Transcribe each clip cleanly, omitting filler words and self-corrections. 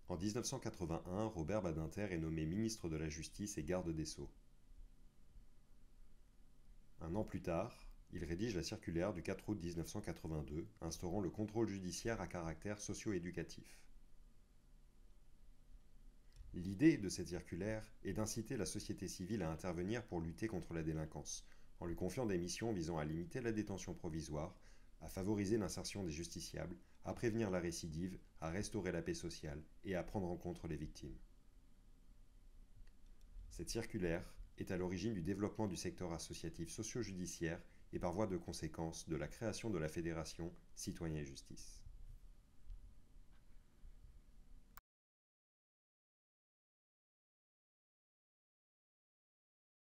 En 1981, Robert Badinter est nommé ministre de la Justice et garde des Sceaux. Un an plus tard, il rédige la circulaire du 4 août 1982 instaurant le contrôle judiciaire à caractère socio-éducatif. L'idée de cette circulaire est d'inciter la société civile à intervenir pour lutter contre la délinquance, en lui confiant des missions visant à limiter la détention provisoire, à favoriser l'insertion des justiciables, à prévenir la récidive, à restaurer la paix sociale et à prendre en compte les victimes. Cette circulaire est à l'origine du développement du secteur associatif socio-judiciaire et par voie de conséquence de la création de la Fédération Citoyens et Justice.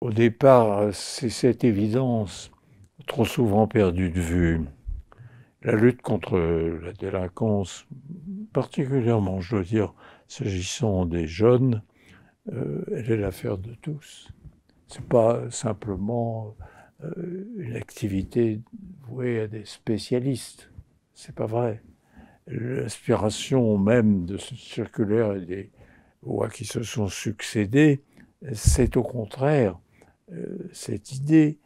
Au départ, c'est cette évidence trop souvent perdue de vue. La lutte contre la délinquance, particulièrement, je dois dire, s'agissant des jeunes, elle est l'affaire de tous. C'est pas simplement une activité vouée à des spécialistes. C'est pas vrai. L'inspiration même de cette circulaire et des lois qui se sont succédées, c'est au contraire cette idée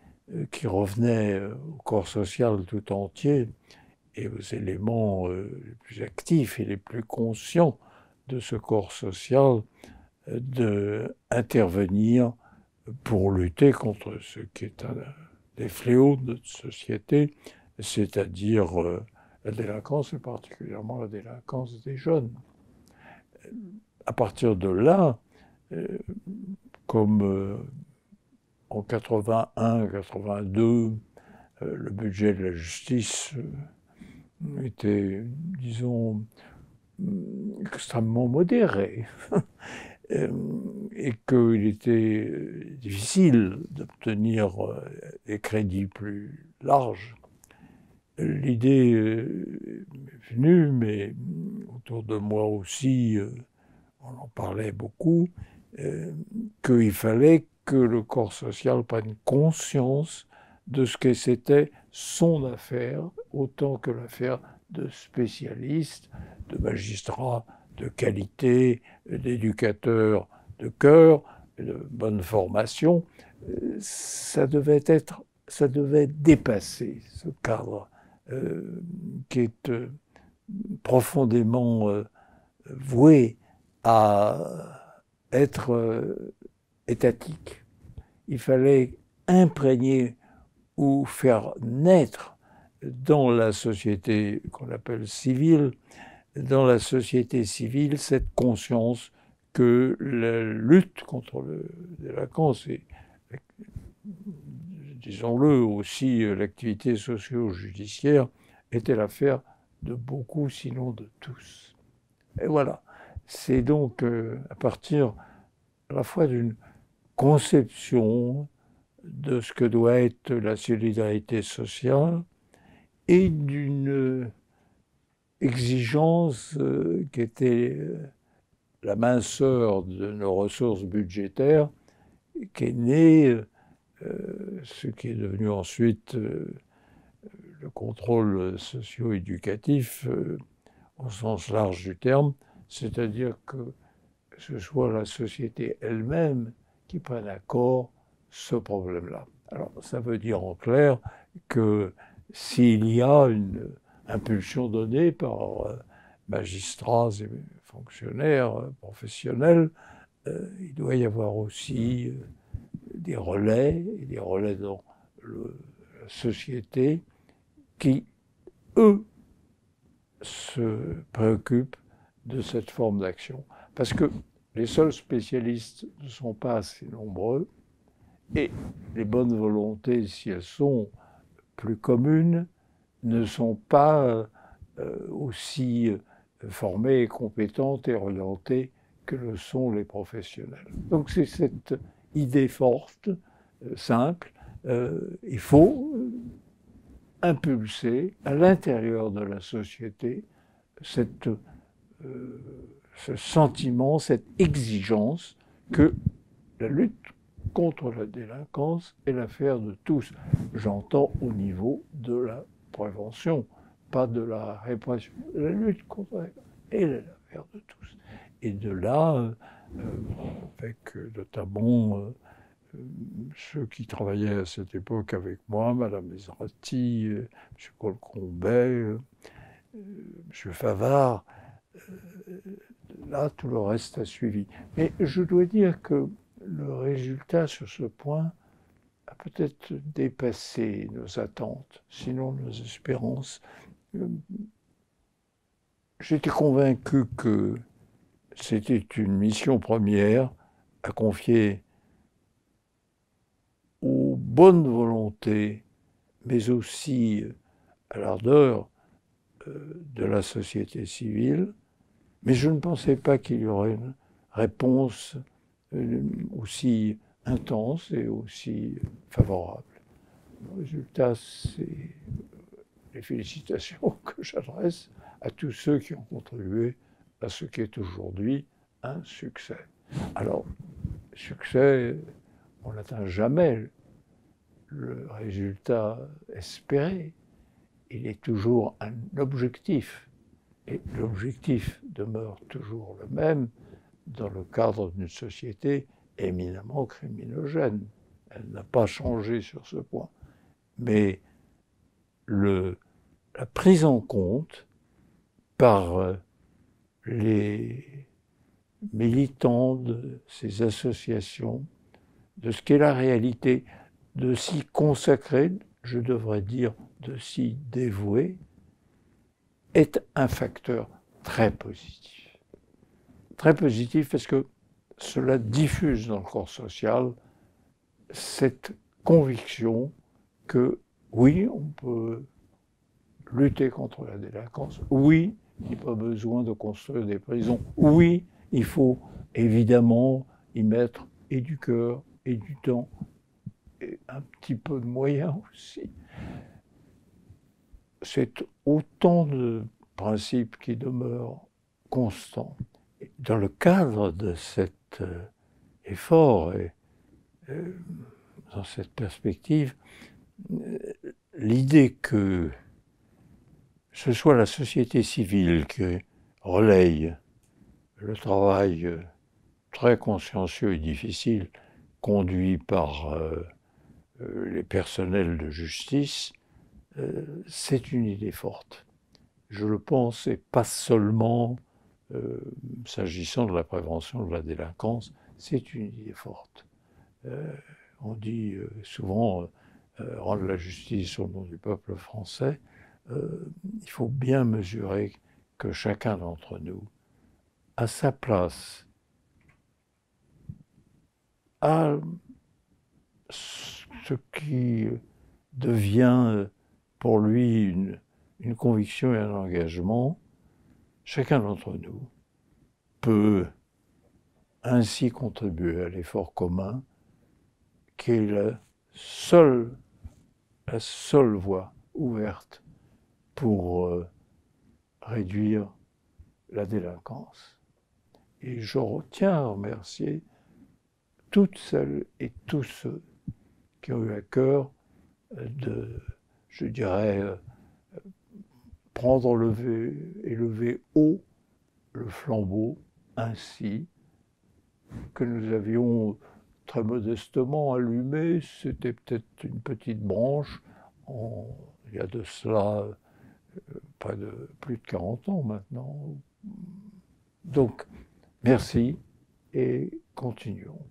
qui revenait au corps social tout entier et aux éléments les plus actifs et les plus conscients de ce corps social d'intervenir pour lutter contre ce qui est un des fléaux de notre société, c'est-à-dire la délinquance et particulièrement la délinquance des jeunes. À partir de là, comme en 81-82, le budget de la justice était, disons, extrêmement modéré et qu'il était difficile d'obtenir des crédits plus larges. L'idée est venue, mais autour de moi aussi, on en parlait beaucoup, qu'il fallait que le corps social prenne conscience de ce que c'était son affaire, autant que l'affaire de spécialistes, de magistrats de qualité, d'éducateurs de cœur, de bonne formation. Ça devait dépasser ce cadre qui est profondément voué à être étatique. Il fallait imprégner ou faire naître dans la société qu'on appelle civile, dans la société civile, cette conscience que la lutte contre la délinquance et, disons-le aussi, l'activité socio-judiciaire était l'affaire de beaucoup, sinon de tous. Et voilà. C'est donc à partir à la fois d'une conception de ce que doit être la solidarité sociale et d'une exigence qui était la minceur de nos ressources budgétaires, qui est née ce qui est devenu ensuite le contrôle socio-éducatif au sens large du terme, c'est-à-dire que ce soit la société elle-même qui prenne à corps ce problème-là. Alors, ça veut dire en clair que s'il y a une impulsion donnée par magistrats et fonctionnaires professionnels, il doit y avoir aussi des relais, et des relais dans la société qui, eux, se préoccupent de cette forme d'action. Parce que les seuls spécialistes ne sont pas assez nombreux et les bonnes volontés, si elles sont plus communes, ne sont pas aussi formées, compétentes et orientées que le sont les professionnels. Donc c'est cette idée forte, simple, il faut impulser à l'intérieur de la société cette, ce sentiment, cette exigence que la lutte contre la délinquance est l'affaire de tous. J'entends au niveau de la prévention, pas de la répression. La lutte contre la délinquance est l'affaire de tous. Et de là, avec notamment ceux qui travaillaient à cette époque avec moi, Madame Ezrati, M. Colcombet, M. Favard, là, tout le reste a suivi. Mais je dois dire que le résultat sur ce point a peut-être dépassé nos attentes, sinon nos espérances. J'étais convaincu que c'était une mission première à confier aux bonnes volontés, mais aussi à l'ardeur de la société civile. Mais je ne pensais pas qu'il y aurait une réponse aussi intense et aussi favorable. Le résultat, c'est les félicitations que j'adresse à tous ceux qui ont contribué à ce qui est aujourd'hui un succès. Alors, succès, on n'atteint jamais le résultat espéré. Il est toujours un objectif. Et l'objectif demeure toujours le même dans le cadre d'une société éminemment criminogène. Elle n'a pas changé sur ce point. Mais la prise en compte par les militants de ces associations de ce qu'est la réalité, de s'y consacrer, je devrais dire de s'y dévouer, est un facteur très positif. Très positif parce que cela diffuse dans le corps social cette conviction que oui, on peut lutter contre la délinquance, oui, il n'y a pas besoin de construire des prisons, oui, il faut évidemment y mettre et du cœur et du temps et un petit peu de moyens aussi. C'est autant de principes qui demeurent constants. Dans le cadre de cet effort et dans cette perspective, l'idée que ce soit la société civile qui relaye le travail très consciencieux et difficile conduit par les personnels de justice, c'est une idée forte. Je le pense, et pas seulement s'agissant de la prévention de la délinquance, c'est une idée forte. On dit souvent rendre la justice au nom du peuple français. Il faut bien mesurer que chacun d'entre nous, à sa place, a ce qui devient pour lui une conviction et un engagement. Chacun d'entre nous peut ainsi contribuer à l'effort commun qui est la seule voie ouverte pour réduire la délinquance. Et je retiens à remercier toutes celles et tous ceux qui ont eu à cœur de, je dirais, prendre et lever haut le flambeau ainsi que nous avions très modestement allumé. C'était peut-être une petite branche, il y a de cela plus de 40 ans maintenant. Donc, merci et continuons.